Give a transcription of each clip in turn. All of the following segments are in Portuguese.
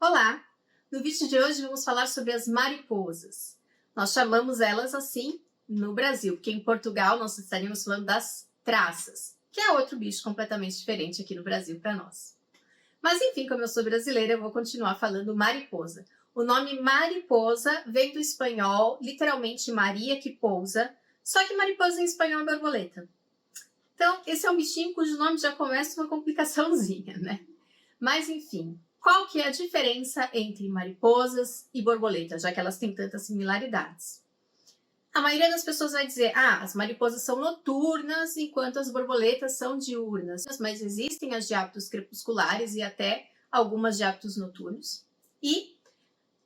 Olá! No vídeo de hoje vamos falar sobre as mariposas. Nós chamamos elas assim no Brasil, porque em Portugal nós estaríamos falando das traças, que é outro bicho completamente diferente aqui no Brasil para nós. Mas enfim, como eu sou brasileira, eu vou continuar falando mariposa. O nome mariposa vem do espanhol, literalmente Maria que pousa, só que mariposa em espanhol é borboleta. Então, esse é um bichinho cujo nome já começa uma complicaçãozinha, né? Mas enfim, qual que é a diferença entre mariposas e borboletas, já que elas têm tantas similaridades? A maioria das pessoas vai dizer, as mariposas são noturnas, enquanto as borboletas são diurnas. Mas existem as de hábitos crepusculares e até algumas de hábitos noturnos. E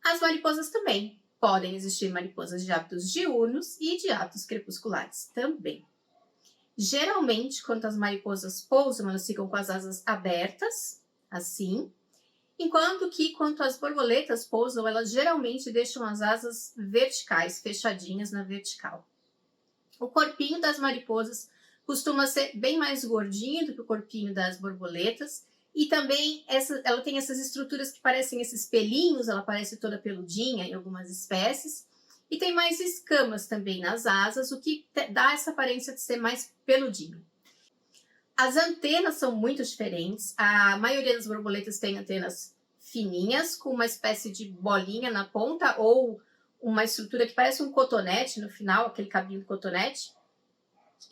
as mariposas também. Podem existir mariposas de hábitos diurnos e de hábitos crepusculares também. Geralmente, quando as mariposas pousam, elas ficam com as asas abertas, assim, enquanto que, quando as borboletas pousam, elas geralmente deixam as asas verticais, fechadinhas na vertical. O corpinho das mariposas costuma ser bem mais gordinho do que o corpinho das borboletas, e também ela tem essas estruturas que parecem esses pelinhos, ela parece toda peludinha em algumas espécies, e tem mais escamas também nas asas, o que dá essa aparência de ser mais peludinho. As antenas são muito diferentes. A maioria das borboletas tem antenas fininhas, com uma espécie de bolinha na ponta ou uma estrutura que parece um cotonete no final, aquele cabinho de cotonete.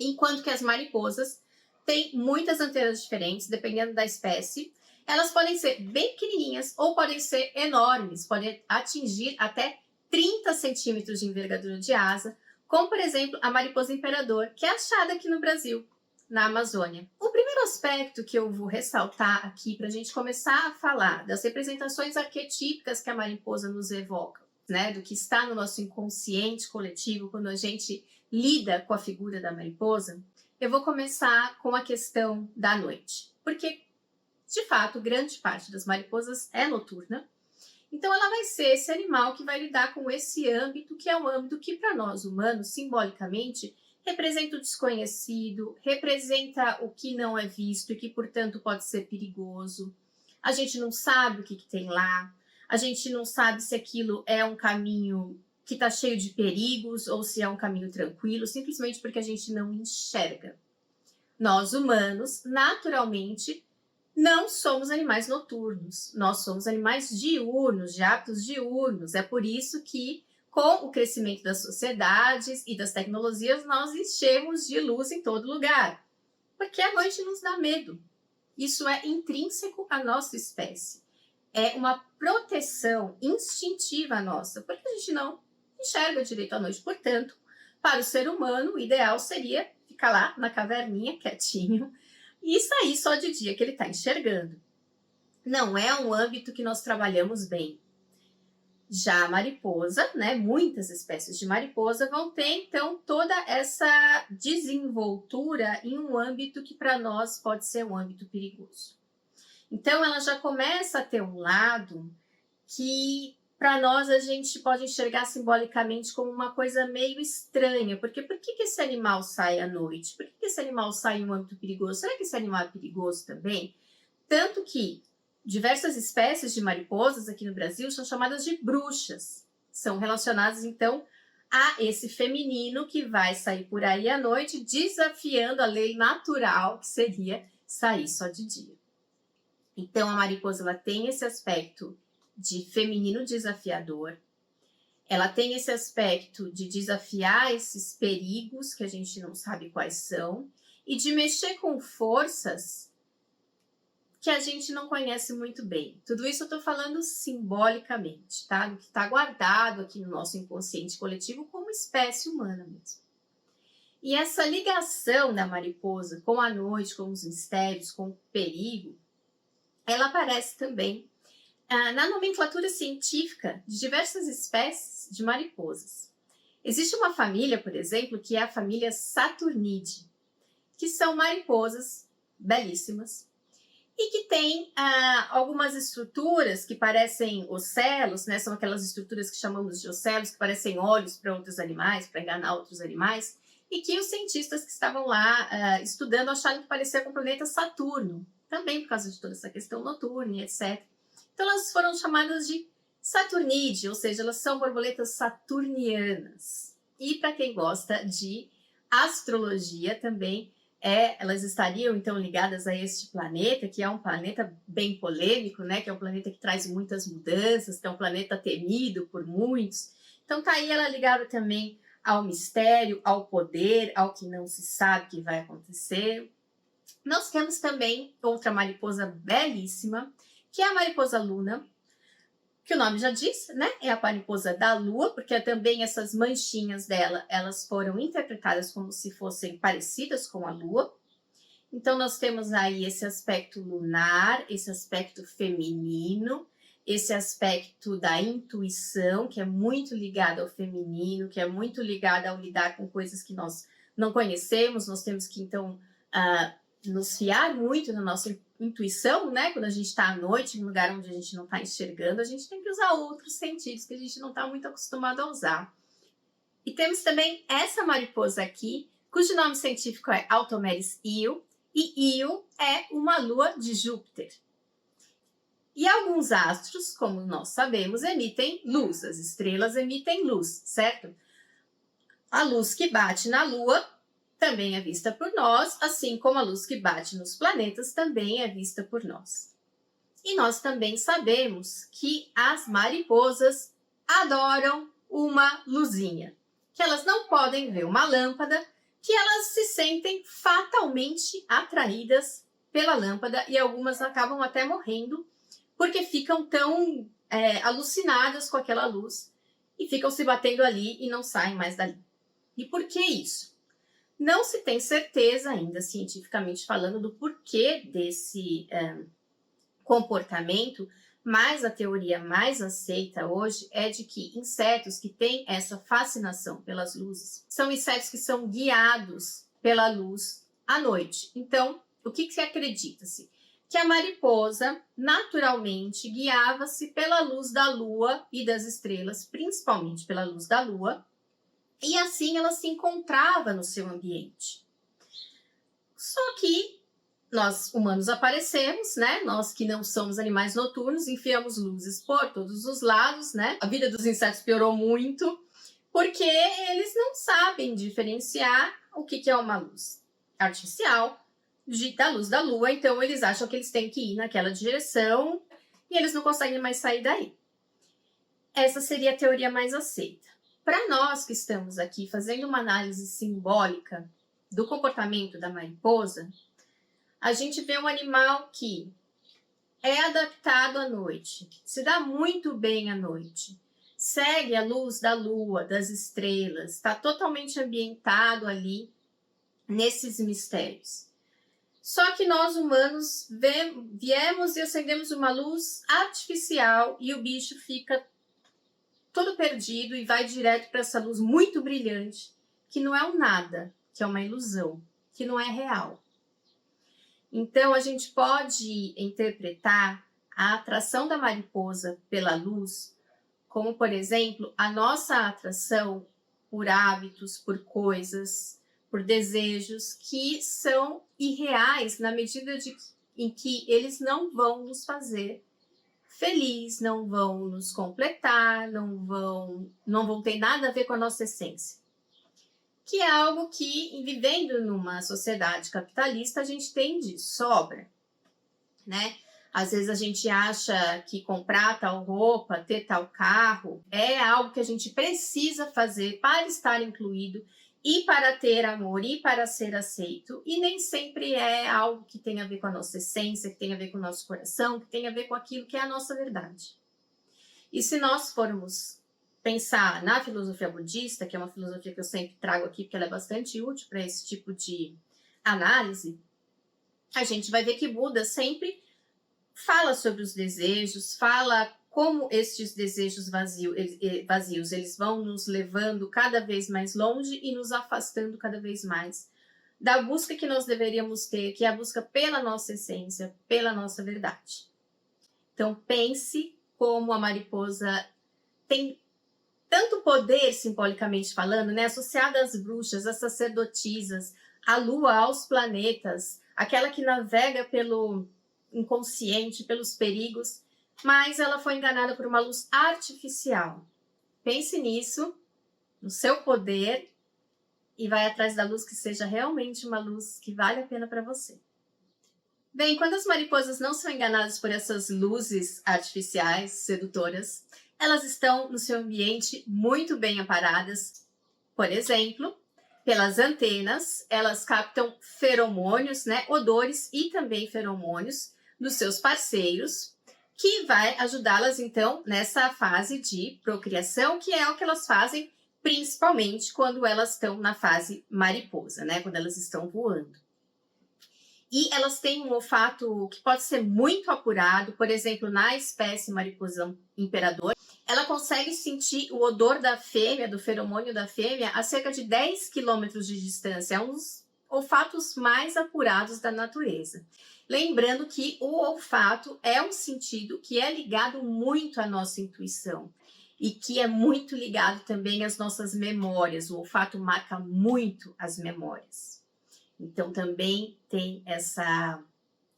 Enquanto que as mariposas têm muitas antenas diferentes, dependendo da espécie. Elas podem ser bem pequenininhas ou podem ser enormes, podem atingir até 30 centímetros de envergadura de asa, como, por exemplo, a mariposa imperador, que é achada aqui no Brasil, na Amazônia. O primeiro aspecto que eu vou ressaltar aqui para a gente começar a falar das representações arquetípicas que a mariposa nos evoca, né, do que está no nosso inconsciente coletivo quando a gente lida com a figura da mariposa, eu vou começar com a questão da noite, porque, de fato, grande parte das mariposas é noturna. Então, ela vai ser esse animal que vai lidar com esse âmbito, que é um âmbito que, para nós humanos, simbolicamente, representa o desconhecido, representa o que não é visto e que, portanto, pode ser perigoso. A gente não sabe o que tem lá, a gente não sabe se aquilo é um caminho que está cheio de perigos ou se é um caminho tranquilo, simplesmente porque a gente não enxerga. Nós, humanos, naturalmente, não somos animais noturnos, nós somos animais diurnos, de hábitos diurnos. É por isso que, com o crescimento das sociedades e das tecnologias, nós enchemos de luz em todo lugar. Porque a noite nos dá medo. Isso é intrínseco à nossa espécie. É uma proteção instintiva nossa, porque a gente não enxerga direito à noite. Portanto, para o ser humano, o ideal seria ficar lá na caverninha, quietinho, e sair só de dia que ele está enxergando. Não é um âmbito que nós trabalhamos bem. Já a mariposa, né, muitas espécies de mariposa vão ter, então, toda essa desenvoltura em um âmbito que para nós pode ser um âmbito perigoso. Então, ela já começa a ter um lado que, para nós, a gente pode enxergar simbolicamente como uma coisa meio estranha. Porque por que esse animal sai à noite? Por que esse animal sai em um âmbito perigoso? Será que esse animal é perigoso também? Tanto que diversas espécies de mariposas aqui no Brasil são chamadas de bruxas. São relacionadas, então, a esse feminino que vai sair por aí à noite, desafiando a lei natural, que seria sair só de dia. Então, a mariposa ela tem esse aspecto de feminino desafiador, ela tem esse aspecto de desafiar esses perigos que a gente não sabe quais são e de mexer com forças que a gente não conhece muito bem. Tudo isso eu estou falando simbolicamente, tá? Do que está guardado aqui no nosso inconsciente coletivo como espécie humana mesmo. E essa ligação da mariposa com a noite, com os mistérios, com o perigo, ela aparece também na nomenclatura científica de diversas espécies de mariposas. Existe uma família, por exemplo, que é a família Saturnidae, que são mariposas belíssimas e que tem algumas estruturas que parecem ocelos, né? São aquelas estruturas que chamamos de ocelos, que parecem olhos para outros animais, para enganar outros animais, e que os cientistas que estavam lá estudando acharam que parecia com o planeta Saturno, também por causa de toda essa questão noturna, etc. Então elas foram chamadas de Saturnídea, ou seja, elas são borboletas saturnianas. E para quem gosta de astrologia também, elas estariam então ligadas a este planeta, que é um planeta bem polêmico, né? Que é um planeta que traz muitas mudanças, que é um planeta temido por muitos. Então tá aí ela ligada também ao mistério, ao poder, ao que não se sabe que vai acontecer. Nós temos também outra mariposa belíssima, que é a mariposa Luna, que o nome já diz, né? É a mariposa da lua, porque também essas manchinhas dela, elas foram interpretadas como se fossem parecidas com a lua. Então nós temos aí esse aspecto lunar, esse aspecto feminino, esse aspecto da intuição, que é muito ligado ao feminino, que é muito ligado ao lidar com coisas que nós não conhecemos. Nós temos que então nos fiar muito na nossa intuição, né? Quando a gente está à noite, em um lugar onde a gente não está enxergando, a gente tem que usar outros sentidos que a gente não está muito acostumado a usar. E temos também essa mariposa aqui, cujo nome científico é Altomeris Io, e Io é uma lua de Júpiter. E alguns astros, como nós sabemos, emitem luz, as estrelas emitem luz, certo? A luz que bate na lua também é vista por nós, assim como a luz que bate nos planetas também é vista por nós. E nós também sabemos que as mariposas adoram uma luzinha, que elas não podem ver uma lâmpada, que elas se sentem fatalmente atraídas pela lâmpada e algumas acabam até morrendo porque ficam tão alucinadas com aquela luz e ficam se batendo ali e não saem mais dali. E por que isso? Não se tem certeza ainda, cientificamente falando, do porquê desse comportamento, mas a teoria mais aceita hoje é de que insetos que têm essa fascinação pelas luzes são insetos que são guiados pela luz à noite. Então, o que se acredita-se? Que a mariposa, naturalmente, guiava-se pela luz da lua e das estrelas, principalmente pela luz da lua, e assim ela se encontrava no seu ambiente. Só que nós humanos aparecemos, né? Nós que não somos animais noturnos, enfiamos luzes por todos os lados, né? A vida dos insetos piorou muito, porque eles não sabem diferenciar o que é uma luz artificial da luz da lua, então eles acham que eles têm que ir naquela direção e eles não conseguem mais sair daí. Essa seria a teoria mais aceita. Para nós que estamos aqui fazendo uma análise simbólica do comportamento da mariposa, a gente vê um animal que é adaptado à noite, se dá muito bem à noite, segue a luz da lua, das estrelas, está totalmente ambientado ali nesses mistérios. Só que nós humanos viemos e acendemos uma luz artificial e o bicho fica todo perdido e vai direto para essa luz muito brilhante, que não é um nada, que é uma ilusão, que não é real. Então, a gente pode interpretar a atração da mariposa pela luz como, por exemplo, a nossa atração por hábitos, por coisas, por desejos que são irreais na medida em que eles não vão nos fazer feliz, não vão nos completar, não vão ter nada a ver com a nossa essência. Que é algo que, vivendo numa sociedade capitalista, a gente tem de sobra, né? Às vezes a gente acha que comprar tal roupa, ter tal carro, é algo que a gente precisa fazer para estar incluído e para ter amor e para ser aceito, e nem sempre é algo que tem a ver com a nossa essência, que tem a ver com o nosso coração, que tem a ver com aquilo que é a nossa verdade. E se nós formos pensar na filosofia budista, que é uma filosofia que eu sempre trago aqui, porque ela é bastante útil para esse tipo de análise, a gente vai ver que Buda sempre fala sobre os desejos, fala como estes desejos vazios eles vão nos levando cada vez mais longe e nos afastando cada vez mais da busca que nós deveríamos ter, que é a busca pela nossa essência, pela nossa verdade. Então pense como a mariposa tem tanto poder, simbolicamente falando, né, associada às bruxas, às sacerdotisas, à lua, aos planetas, aquela que navega pelo inconsciente, pelos perigos, mas ela foi enganada por uma luz artificial. Pense nisso, no seu poder, e vai atrás da luz que seja realmente uma luz que vale a pena para você. Bem, quando as mariposas não são enganadas por essas luzes artificiais sedutoras, elas estão no seu ambiente muito bem amparadas. Por exemplo, pelas antenas, elas captam feromônios, né, odores e também feromônios dos seus parceiros, que vai ajudá-las então nessa fase de procriação, que é o que elas fazem principalmente quando elas estão na fase mariposa, né, quando elas estão voando. E elas têm um olfato que pode ser muito apurado, por exemplo, na espécie mariposa imperador, ela consegue sentir o odor da fêmea, do feromônio da fêmea, a cerca de 10 quilômetros de distância. É um dos olfatos mais apurados da natureza. Lembrando que o olfato é um sentido que é ligado muito à nossa intuição e que é muito ligado também às nossas memórias. O olfato marca muito as memórias. Então, também tem essa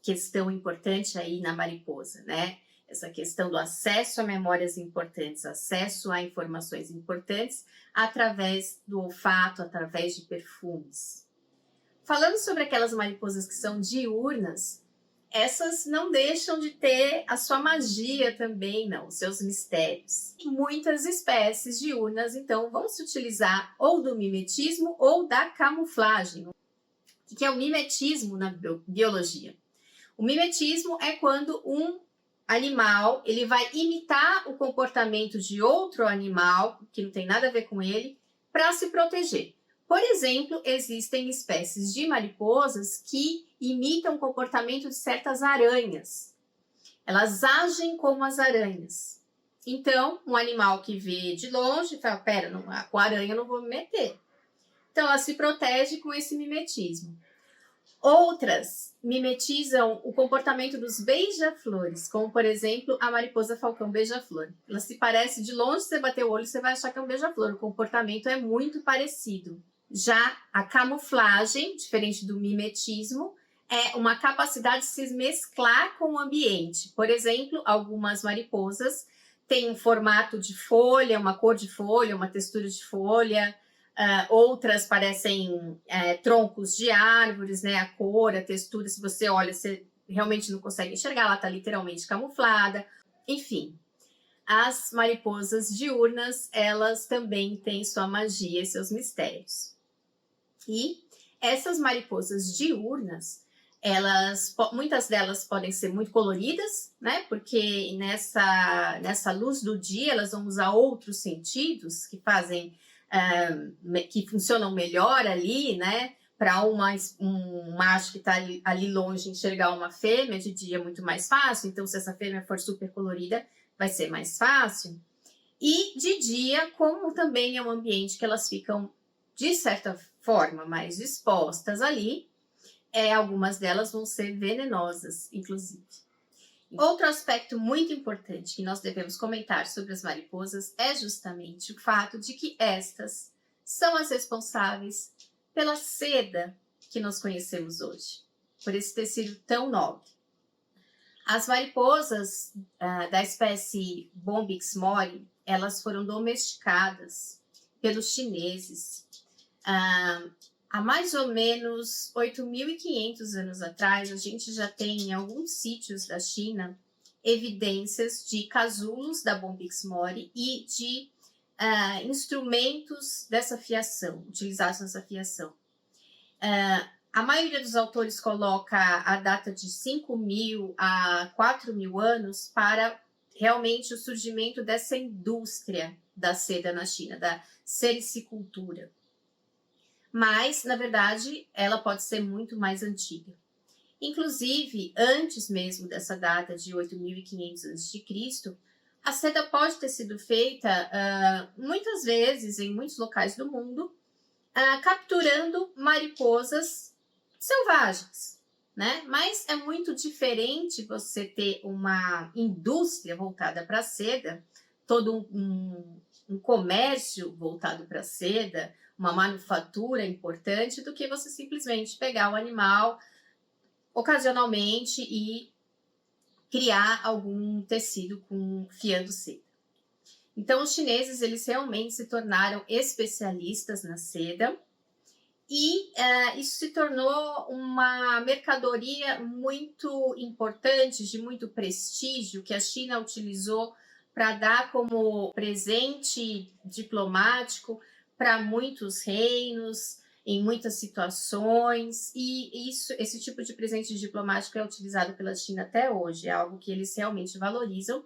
questão importante aí na mariposa, né? Essa questão do acesso a memórias importantes, acesso a informações importantes através do olfato, através de perfumes. Falando sobre aquelas mariposas que são diurnas, essas não deixam de ter a sua magia também, não, os seus mistérios. Muitas espécies diurnas, então, vão se utilizar ou do mimetismo ou da camuflagem. O que é o mimetismo na biologia? O mimetismo é quando um animal ele vai imitar o comportamento de outro animal, que não tem nada a ver com ele, para se proteger. Por exemplo, existem espécies de mariposas que imitam o comportamento de certas aranhas. Elas agem como as aranhas. Então, um animal que vê de longe fala, pera, com a aranha eu não vou me meter. Então, ela se protege com esse mimetismo. Outras mimetizam o comportamento dos beija-flores, como, por exemplo, a mariposa falcão beija-flor. Ela se parece de longe, você bater o olho, você vai achar que é um beija-flor. O comportamento é muito parecido. Já a camuflagem, diferente do mimetismo, é uma capacidade de se mesclar com o ambiente. Por exemplo, algumas mariposas têm um formato de folha, uma cor de folha, uma textura de folha. Outras parecem troncos de árvores, né? A cor, a textura, se você olha, você realmente não consegue enxergar, ela está literalmente camuflada. Enfim, as mariposas diurnas, elas também têm sua magia e seus mistérios. E essas mariposas diurnas, muitas delas podem ser muito coloridas, né? Porque nessa luz do dia elas vão usar outros sentidos que fazem que funcionam melhor ali, né? Para um macho que está ali longe enxergar uma fêmea de dia é muito mais fácil. Então, se essa fêmea for super colorida, vai ser mais fácil. E de dia, como também é um ambiente que elas ficam, de certa forma, mais expostas ali, algumas delas vão ser venenosas, inclusive. Outro aspecto muito importante que nós devemos comentar sobre as mariposas é justamente o fato de que estas são as responsáveis pela seda que nós conhecemos hoje, por esse tecido tão nobre. As mariposas da espécie Bombyx mori, elas foram domesticadas pelos chineses há mais ou menos 8.500 anos atrás. A gente já tem em alguns sítios da China evidências de casulos da Bombyx mori e de instrumentos dessa fiação, utilizados nessa fiação. A maioria dos autores coloca a data de 5.000 a 4.000 anos para realmente o surgimento dessa indústria da seda na China, da sericicultura. Mas, na verdade, ela pode ser muito mais antiga. Inclusive, antes mesmo dessa data de 8.500 a.C., a seda pode ter sido feita muitas vezes em muitos locais do mundo, capturando mariposas selvagens, né? Mas é muito diferente você ter uma indústria voltada para a seda, todo um comércio voltado para a seda, uma manufatura importante, do que você simplesmente pegar o animal ocasionalmente e criar algum tecido com fiando seda. Então, os chineses, eles realmente se tornaram especialistas na seda e isso se tornou uma mercadoria muito importante, de muito prestígio, que a China utilizou para dar como presente diplomático para muitos reinos, em muitas situações, e esse tipo de presente diplomático é utilizado pela China até hoje, é algo que eles realmente valorizam.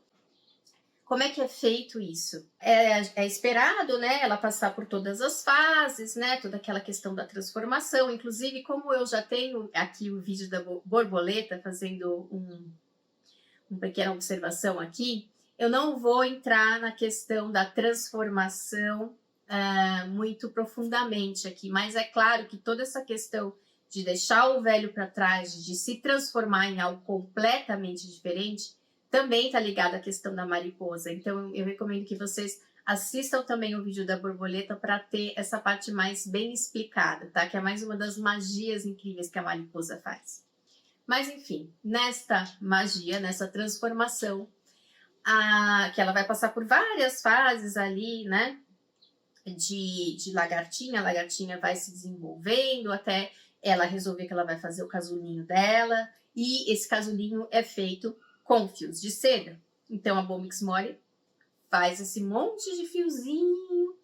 Como é que é feito isso? É esperado, né, ela passar por todas as fases, né, toda aquela questão da transformação. Inclusive, como eu já tenho aqui o vídeo da borboleta, fazendo uma pequena observação aqui, eu não vou entrar na questão da transformação muito profundamente aqui, mas é claro que toda essa questão de deixar o velho para trás, de se transformar em algo completamente diferente, também está ligado à questão da mariposa. Então, eu recomendo que vocês assistam também o vídeo da borboleta para ter essa parte mais bem explicada, tá? Que é mais uma das magias incríveis que a mariposa faz. Mas, enfim, nesta magia, nessa transformação, que ela vai passar por várias fases ali, né? De lagartinha, a lagartinha vai se desenvolvendo até ela resolver que ela vai fazer o casulinho dela, e esse casulinho é feito com fios de seda. Então a Bomix Mori faz esse monte de fiozinho,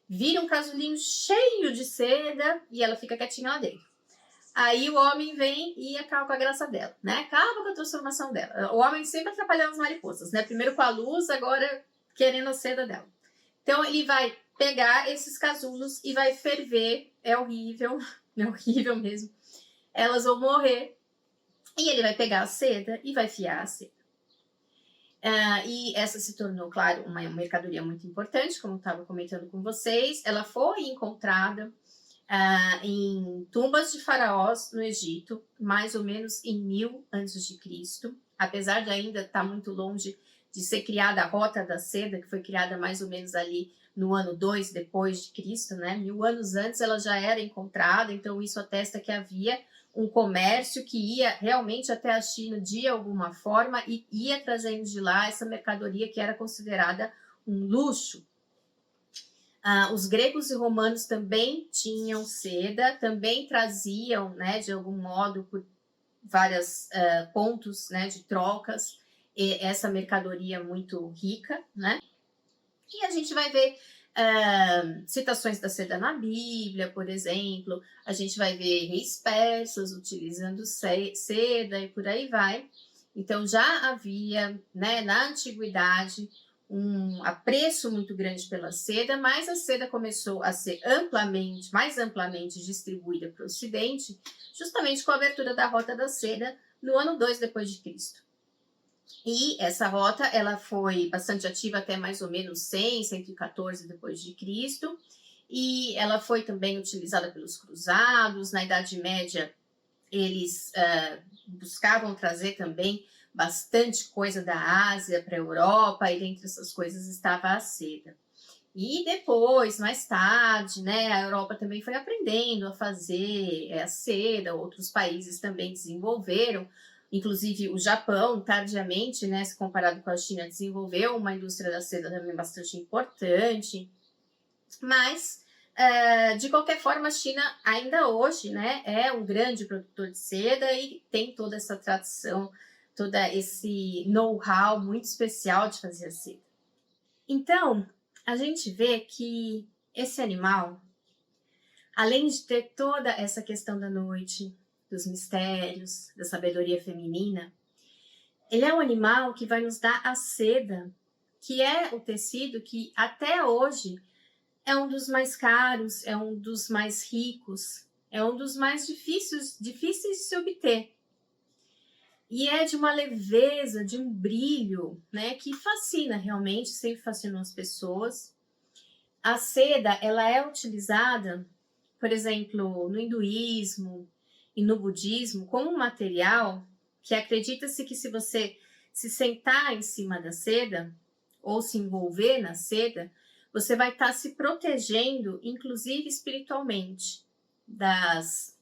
vira um casulinho cheio de seda e ela fica quietinha lá dentro. Aí o homem vem e acaba com a graça dela, né? Acaba com a transformação dela. O homem sempre atrapalhando as mariposas, né? Primeiro com a luz, agora querendo a seda dela. Então ele vai pegar esses casulos e vai ferver. É horrível mesmo. Elas vão morrer. E ele vai pegar a seda e vai fiar a seda. E essa se tornou, claro, uma mercadoria muito importante, como eu estava comentando com vocês. Ela foi encontrada em tumbas de faraós no Egito, mais ou menos em 1000 a.C., apesar de ainda estar muito longe de ser criada a Rota da Seda, que foi criada mais ou menos ali no ano 2 depois de Cristo, né? 1000 anos antes ela já era encontrada, então isso atesta que havia um comércio que ia realmente até a China de alguma forma e ia trazendo de lá essa mercadoria que era considerada um luxo. Os gregos e romanos também tinham seda, também traziam, né, de algum modo, por vários pontos, né, de trocas, essa mercadoria muito rica, né? E a gente vai ver citações da seda na Bíblia, por exemplo, a gente vai ver reis persas utilizando seda e por aí vai. Então já havia, né, na antiguidade, um apreço muito grande pela seda, mas a seda começou a ser mais amplamente distribuída para o Ocidente, justamente com a abertura da Rota da Seda no ano 2 depois de Cristo. E essa rota ela foi bastante ativa até mais ou menos 114 depois de Cristo, e ela foi também utilizada pelos cruzados. Na Idade Média, eles buscavam trazer também bastante coisa da Ásia para a Europa, e dentre essas coisas estava a seda. E depois, mais tarde, né, a Europa também foi aprendendo a fazer a seda, outros países também desenvolveram. Inclusive o Japão, tardiamente, né, se comparado com a China, desenvolveu uma indústria da seda também bastante importante. Mas, de qualquer forma, a China ainda hoje, né, é um grande produtor de seda e tem toda essa tradição, todo esse know-how muito especial de fazer a seda. Então, a gente vê que esse animal, além de ter toda essa questão da noite, dos mistérios, da sabedoria feminina, ele é um animal que vai nos dar a seda, que é o tecido que até hoje é um dos mais caros, é um dos mais ricos, é um dos mais difíceis de se obter. E é de uma leveza, de um brilho, né, que fascina realmente, sempre fascinou as pessoas. A seda, ela é utilizada, por exemplo, no hinduísmo e no budismo, como um material que acredita-se que se você se sentar em cima da seda ou se envolver na seda, você vai estar se protegendo, inclusive espiritualmente, das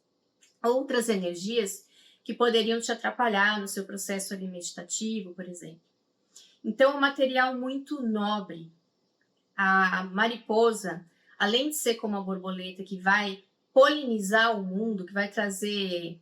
outras energias que poderiam te atrapalhar no seu processo ali meditativo, por exemplo. Então, é um material muito nobre. A mariposa, além de ser como a borboleta que vai polinizar o mundo, que vai trazer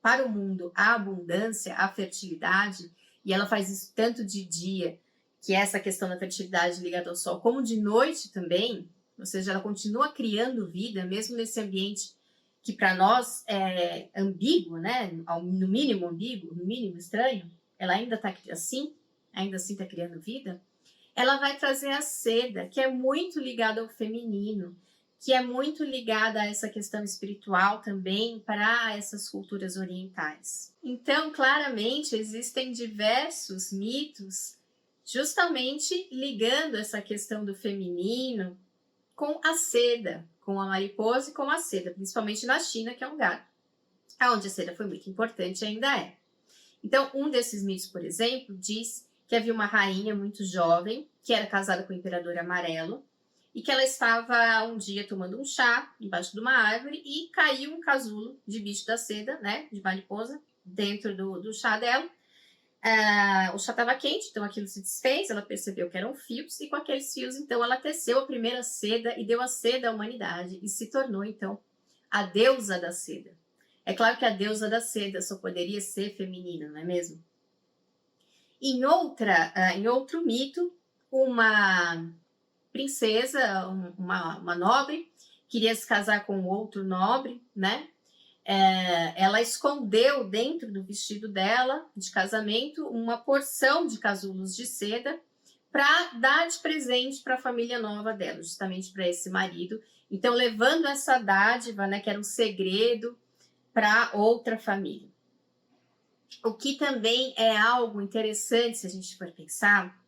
para o mundo a abundância, a fertilidade, e ela faz isso tanto de dia, que é essa questão da fertilidade ligada ao sol, como de noite também, ou seja, ela continua criando vida, mesmo nesse ambiente que para nós é ambíguo, né? No mínimo ambíguo, no mínimo estranho, ela ainda está assim, ainda assim está criando vida. Ela vai trazer a seda, que é muito ligada ao feminino, que é muito ligada a essa questão espiritual também para essas culturas orientais. Então, claramente, existem diversos mitos justamente ligando essa questão do feminino com a seda, com a mariposa e com a seda, principalmente na China, que é um lugar onde a seda foi muito importante e ainda é. Então, um desses mitos, por exemplo, diz que havia uma rainha muito jovem, que era casada com o imperador amarelo, e que ela estava um dia tomando um chá embaixo de uma árvore e caiu um casulo de bicho da seda, né, de mariposa, dentro do chá dela. O chá estava quente, então aquilo se desfez, ela percebeu que eram fios, e com aqueles fios, então, ela teceu a primeira seda e deu a seda à humanidade, e se tornou, então, a deusa da seda. É claro que a deusa da seda só poderia ser feminina, não é mesmo? Em outro mito, uma princesa, uma nobre, queria se casar com outro nobre, né? Ela escondeu dentro do vestido dela de casamento uma porção de casulos de seda para dar de presente para a família nova dela, justamente para esse marido. Então, levando essa dádiva, né, que era um segredo, para outra família. O que também é algo interessante, se a gente for pensar,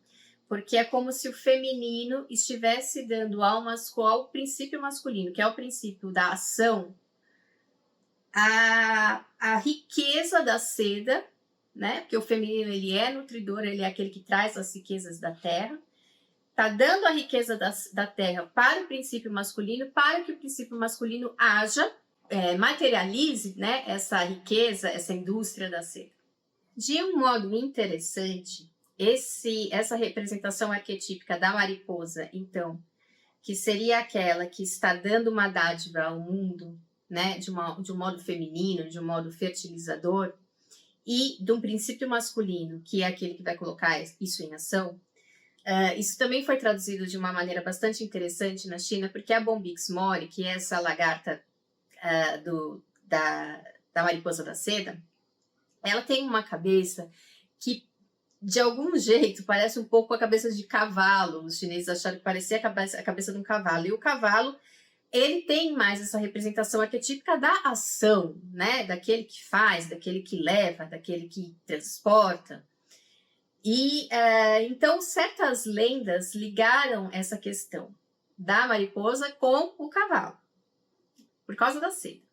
porque é como se o feminino estivesse dando ao princípio masculino, que é o princípio da ação, a riqueza da seda, né? Porque o feminino, ele é nutridor, ele é aquele que traz as riquezas da terra, está dando a riqueza da terra para o princípio masculino, para que o princípio masculino haja, materialize, né, essa riqueza, essa indústria da seda. De um modo interessante, essa representação arquetípica da mariposa, então, que seria aquela que está dando uma dádiva ao mundo, né, de um modo feminino, de um modo fertilizador, e de um princípio masculino, que é aquele que vai colocar isso em ação. Isso também foi traduzido de uma maneira bastante interessante na China, porque a Bombyx mori, que é essa lagarta da mariposa da seda, ela tem uma cabeça que, de algum jeito, parece um pouco a cabeça de cavalo. Os chineses acharam que parecia a cabeça de um cavalo. E o cavalo, ele tem mais essa representação arquetípica da ação, né? Daquele que faz, daquele que leva, daquele que transporta. E então, certas lendas ligaram essa questão da mariposa com o cavalo, por causa da seda.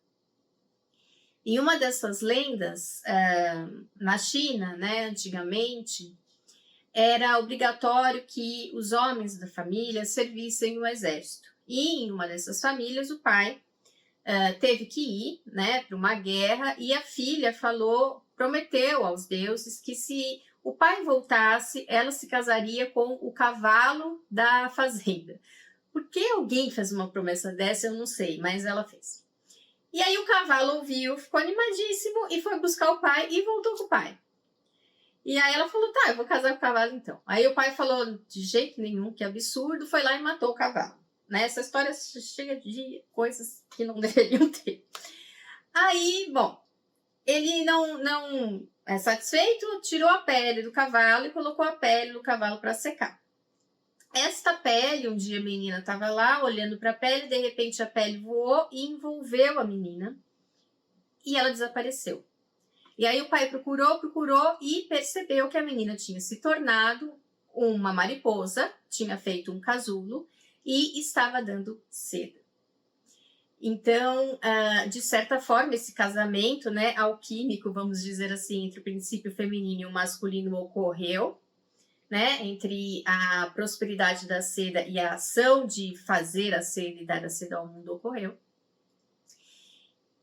Em uma dessas lendas, na China, né, antigamente, era obrigatório que os homens da família servissem no exército. E em uma dessas famílias, o pai teve que ir, né, para uma guerra, e a filha prometeu aos deuses que se o pai voltasse, ela se casaria com o cavalo da fazenda. Por que alguém fez uma promessa dessa, eu não sei, mas ela fez. E aí o cavalo ouviu, ficou animadíssimo e foi buscar o pai e voltou com o pai. E aí ela falou, tá, eu vou casar com o cavalo então. Aí o pai falou, de jeito nenhum, que absurdo, foi lá e matou o cavalo. Né? Essa história cheia de coisas que não deveriam ter. Aí, bom, ele não é satisfeito, tirou a pele do cavalo e colocou a pele do cavalo para secar. Esta pele, um dia a menina estava lá olhando para a pele, de repente a pele voou e envolveu a menina e ela desapareceu. E aí o pai procurou e percebeu que a menina tinha se tornado uma mariposa, tinha feito um casulo e estava dando seda. Então, de certa forma, esse casamento, né, alquímico, vamos dizer assim, entre o princípio feminino e o masculino ocorreu, né, entre a prosperidade da seda e a ação de fazer a seda e dar a seda ao mundo ocorreu.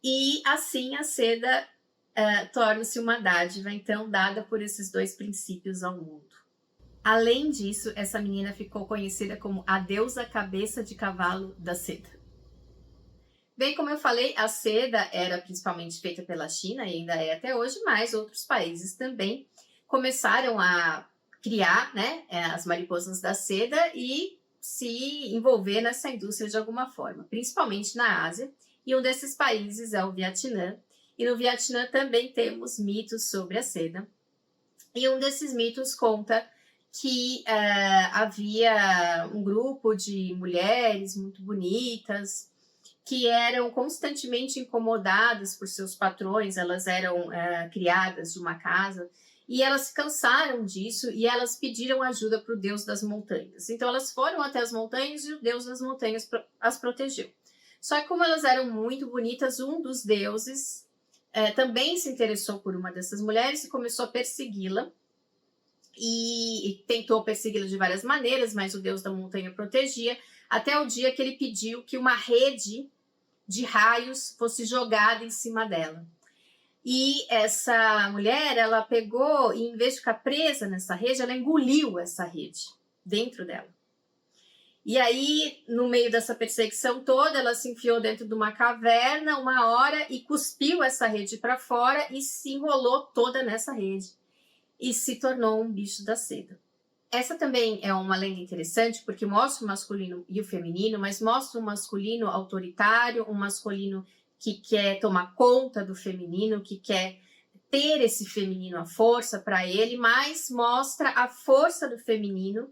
E assim a seda torna-se uma dádiva, então, dada por esses dois princípios ao mundo. Além disso, essa menina ficou conhecida como a deusa cabeça de cavalo da seda. Bem, como eu falei, a seda era principalmente feita pela China e ainda é até hoje, mas outros países também começaram a criar, né, as mariposas da seda e se envolver nessa indústria de alguma forma, principalmente na Ásia, e um desses países é o Vietnã, e no Vietnã também temos mitos sobre a seda, e um desses mitos conta que havia um grupo de mulheres muito bonitas que eram constantemente incomodadas por seus patrões, elas eram criadas de uma casa, e elas se cansaram disso e elas pediram ajuda para o Deus das montanhas. Então elas foram até as montanhas e o Deus das montanhas as protegeu. Só que como elas eram muito bonitas, um dos deuses também se interessou por uma dessas mulheres e começou a persegui-la. E tentou persegui-la de várias maneiras, mas o Deus da montanha protegia, até o dia que ele pediu que uma rede de raios fosse jogada em cima dela. E essa mulher, ela pegou e em vez de ficar presa nessa rede, ela engoliu essa rede dentro dela. E aí, no meio dessa perseguição toda, ela se enfiou dentro de uma caverna uma hora e cuspiu essa rede para fora e se enrolou toda nessa rede. E se tornou um bicho da seda. Essa também é uma lenda interessante porque mostra o masculino e o feminino, mas mostra um masculino autoritário, um masculino que quer tomar conta do feminino, que quer ter esse feminino, a força para ele, mas mostra a força do feminino,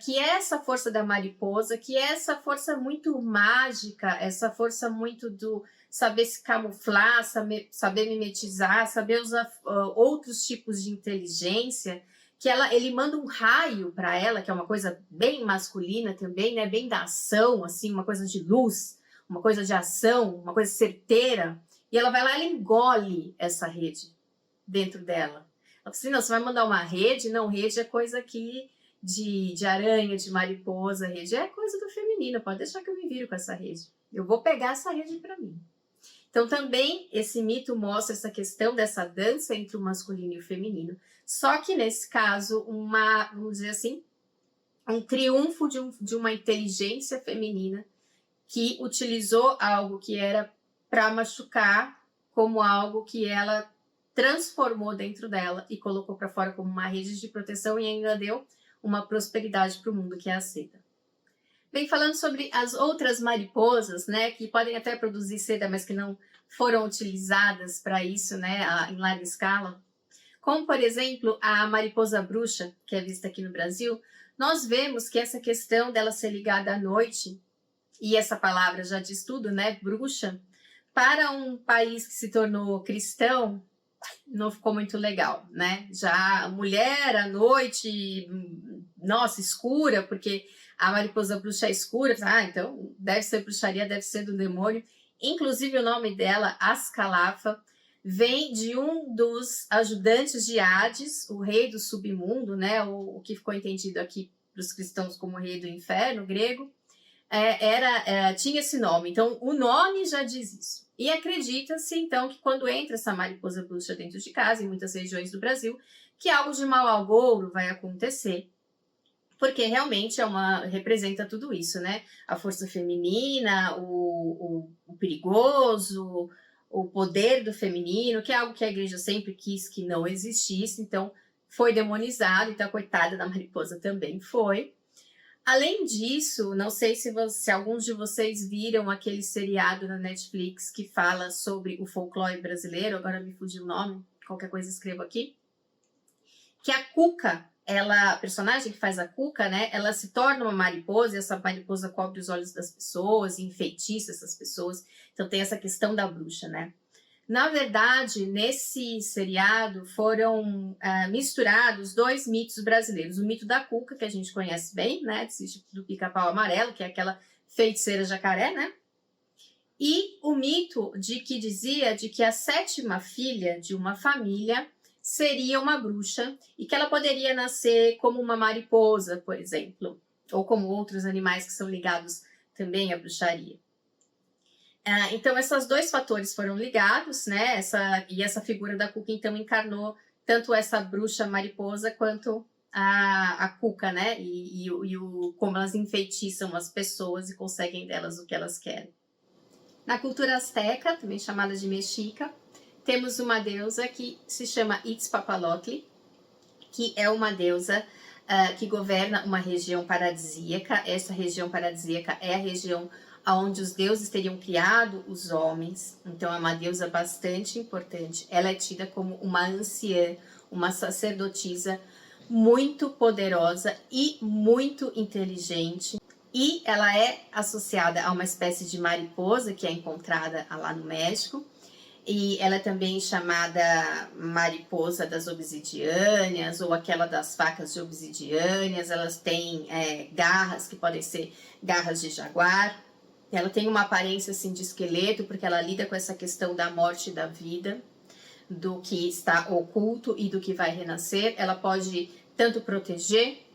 que é essa força da mariposa, que é essa força muito mágica, essa força muito do saber se camuflar, saber mimetizar, saber usar outros tipos de inteligência, que ele manda um raio para ela, que é uma coisa bem masculina também, né? Bem da ação, assim, uma coisa de luz, uma coisa de ação, uma coisa certeira, e ela vai lá e engole essa rede dentro dela. Ela fala assim, não, você vai mandar uma rede? Não, rede é coisa aqui de aranha, de mariposa, rede é coisa do feminino, pode deixar que eu me viro com essa rede. Eu vou pegar essa rede para mim. Então também esse mito mostra essa questão dessa dança entre o masculino e o feminino. Só que nesse caso, vamos dizer assim, um triunfo de uma inteligência feminina que utilizou algo que era para machucar como algo que ela transformou dentro dela e colocou para fora como uma rede de proteção e ainda deu uma prosperidade para o mundo, que é a seda. Bem, falando sobre as outras mariposas, né, que podem até produzir seda, mas que não foram utilizadas para isso, né, em larga escala, como, por exemplo, a mariposa bruxa, que é vista aqui no Brasil, nós vemos que essa questão dela ser ligada à noite, e essa palavra já diz tudo, né, bruxa, para um país que se tornou cristão, não ficou muito legal, né? Já a mulher à noite, nossa, escura, porque a mariposa bruxa é escura, então deve ser bruxaria, deve ser do demônio. Inclusive o nome dela, Ascalafa, vem de um dos ajudantes de Hades, o rei do submundo, né? O que ficou entendido aqui para os cristãos como rei do inferno grego, tinha esse nome. Então o nome já diz isso. E acredita-se, então, que quando entra essa mariposa bruxa dentro de casa, em muitas regiões do Brasil, que algo de mau agouro vai acontecer, porque realmente representa tudo isso, né? A força feminina, o perigoso, o poder do feminino, que é algo que a igreja sempre quis que não existisse, então foi demonizado, então a coitada da mariposa também foi. Além disso, não sei se alguns de vocês viram aquele seriado na Netflix que fala sobre o folclore brasileiro, agora me fugiu o nome, qualquer coisa escrevo aqui, que a Cuca, a personagem que faz a Cuca, né, ela se torna uma mariposa e essa mariposa cobre os olhos das pessoas e enfeitiça essas pessoas, então tem essa questão da bruxa, né. Na verdade, nesse seriado foram misturados dois mitos brasileiros. O mito da Cuca, que a gente conhece bem, né? Do pica-pau amarelo, que é aquela feiticeira jacaré, né? E o mito que dizia de que a sétima filha de uma família seria uma bruxa e que ela poderia nascer como uma mariposa, por exemplo, ou como outros animais que são ligados também à bruxaria. Então, esses dois fatores foram ligados, né? Essa figura da Cuca, então, encarnou tanto essa bruxa mariposa quanto a Cuca, né? Como elas enfeitiçam as pessoas e conseguem delas o que elas querem. Na cultura asteca, também chamada de mexica, temos uma deusa que se chama Itzpapalotli, que é uma deusa que governa uma região paradisíaca. Essa região paradisíaca é a região onde os deuses teriam criado os homens. Então é uma deusa bastante importante. Ela é tida como uma anciã, uma sacerdotisa muito poderosa e muito inteligente. E ela é associada a uma espécie de mariposa que é encontrada lá no México. E ela é também chamada mariposa das obsidianas ou aquela das facas de obsidianas. Elas têm garras que podem ser garras de jaguar. Ela tem uma aparência assim de esqueleto porque ela lida com essa questão da morte e da vida, do que está oculto e do que vai renascer. Ela pode tanto proteger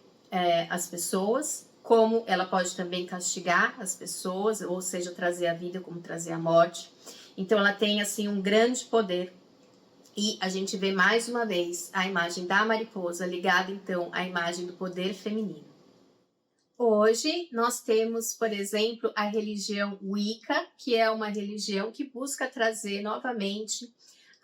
as pessoas, como ela pode também castigar as pessoas, ou seja, trazer a vida como trazer a morte. Então ela tem assim um grande poder. E a gente vê mais uma vez a imagem da mariposa ligada então à imagem do poder feminino. Hoje nós temos, por exemplo, a religião Wicca, que é uma religião que busca trazer novamente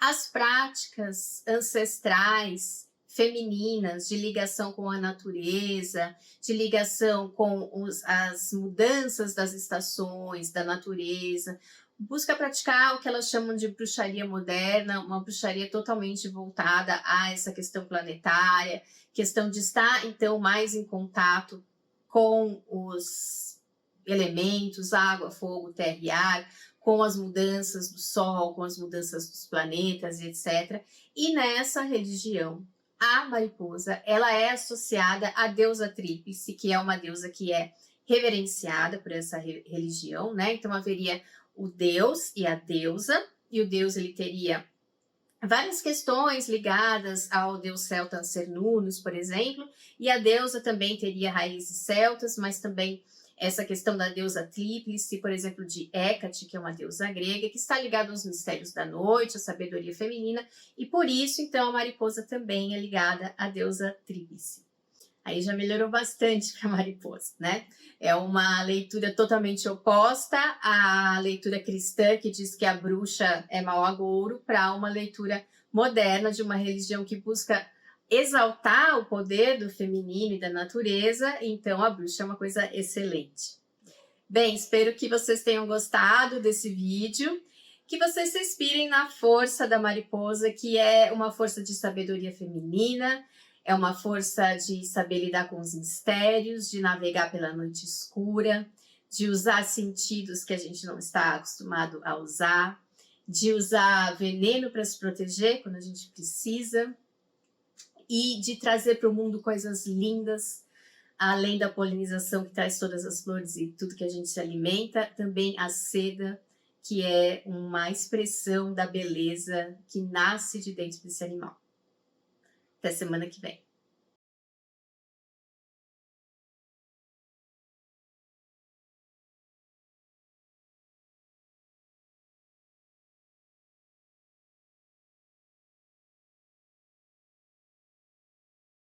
as práticas ancestrais femininas de ligação com a natureza, de ligação com as mudanças das estações, da natureza. Busca praticar o que elas chamam de bruxaria moderna, uma bruxaria totalmente voltada a essa questão planetária, questão de estar então mais em contato com os elementos, água, fogo, terra e ar, com as mudanças do Sol, com as mudanças dos planetas, etc. E nessa religião, a mariposa, ela é associada à deusa Tríplice, que é uma deusa que é reverenciada por essa religião, né? Então haveria o deus e a deusa, e o deus ele teria várias questões ligadas ao deus celta Cernunnos, por exemplo, e a deusa também teria raízes celtas, mas também essa questão da deusa tríplice, por exemplo, de Hécate, que é uma deusa grega, que está ligada aos mistérios da noite, à sabedoria feminina, e por isso, então, a mariposa também é ligada à deusa tríplice. Aí já melhorou bastante para a mariposa, né? É uma leitura totalmente oposta à leitura cristã, que diz que a bruxa é mau agouro, para uma leitura moderna de uma religião que busca exaltar o poder do feminino e da natureza. Então a bruxa é uma coisa excelente. Bem, espero que vocês tenham gostado desse vídeo, que vocês se inspirem na força da mariposa, que é uma força de sabedoria feminina, é uma força de saber lidar com os mistérios, de navegar pela noite escura, de usar sentidos que a gente não está acostumado a usar, de usar veneno para se proteger quando a gente precisa e de trazer para o mundo coisas lindas, além da polinização que traz todas as flores e tudo que a gente se alimenta, também a seda, que é uma expressão da beleza que nasce de dentro desse animal. Até semana que vem.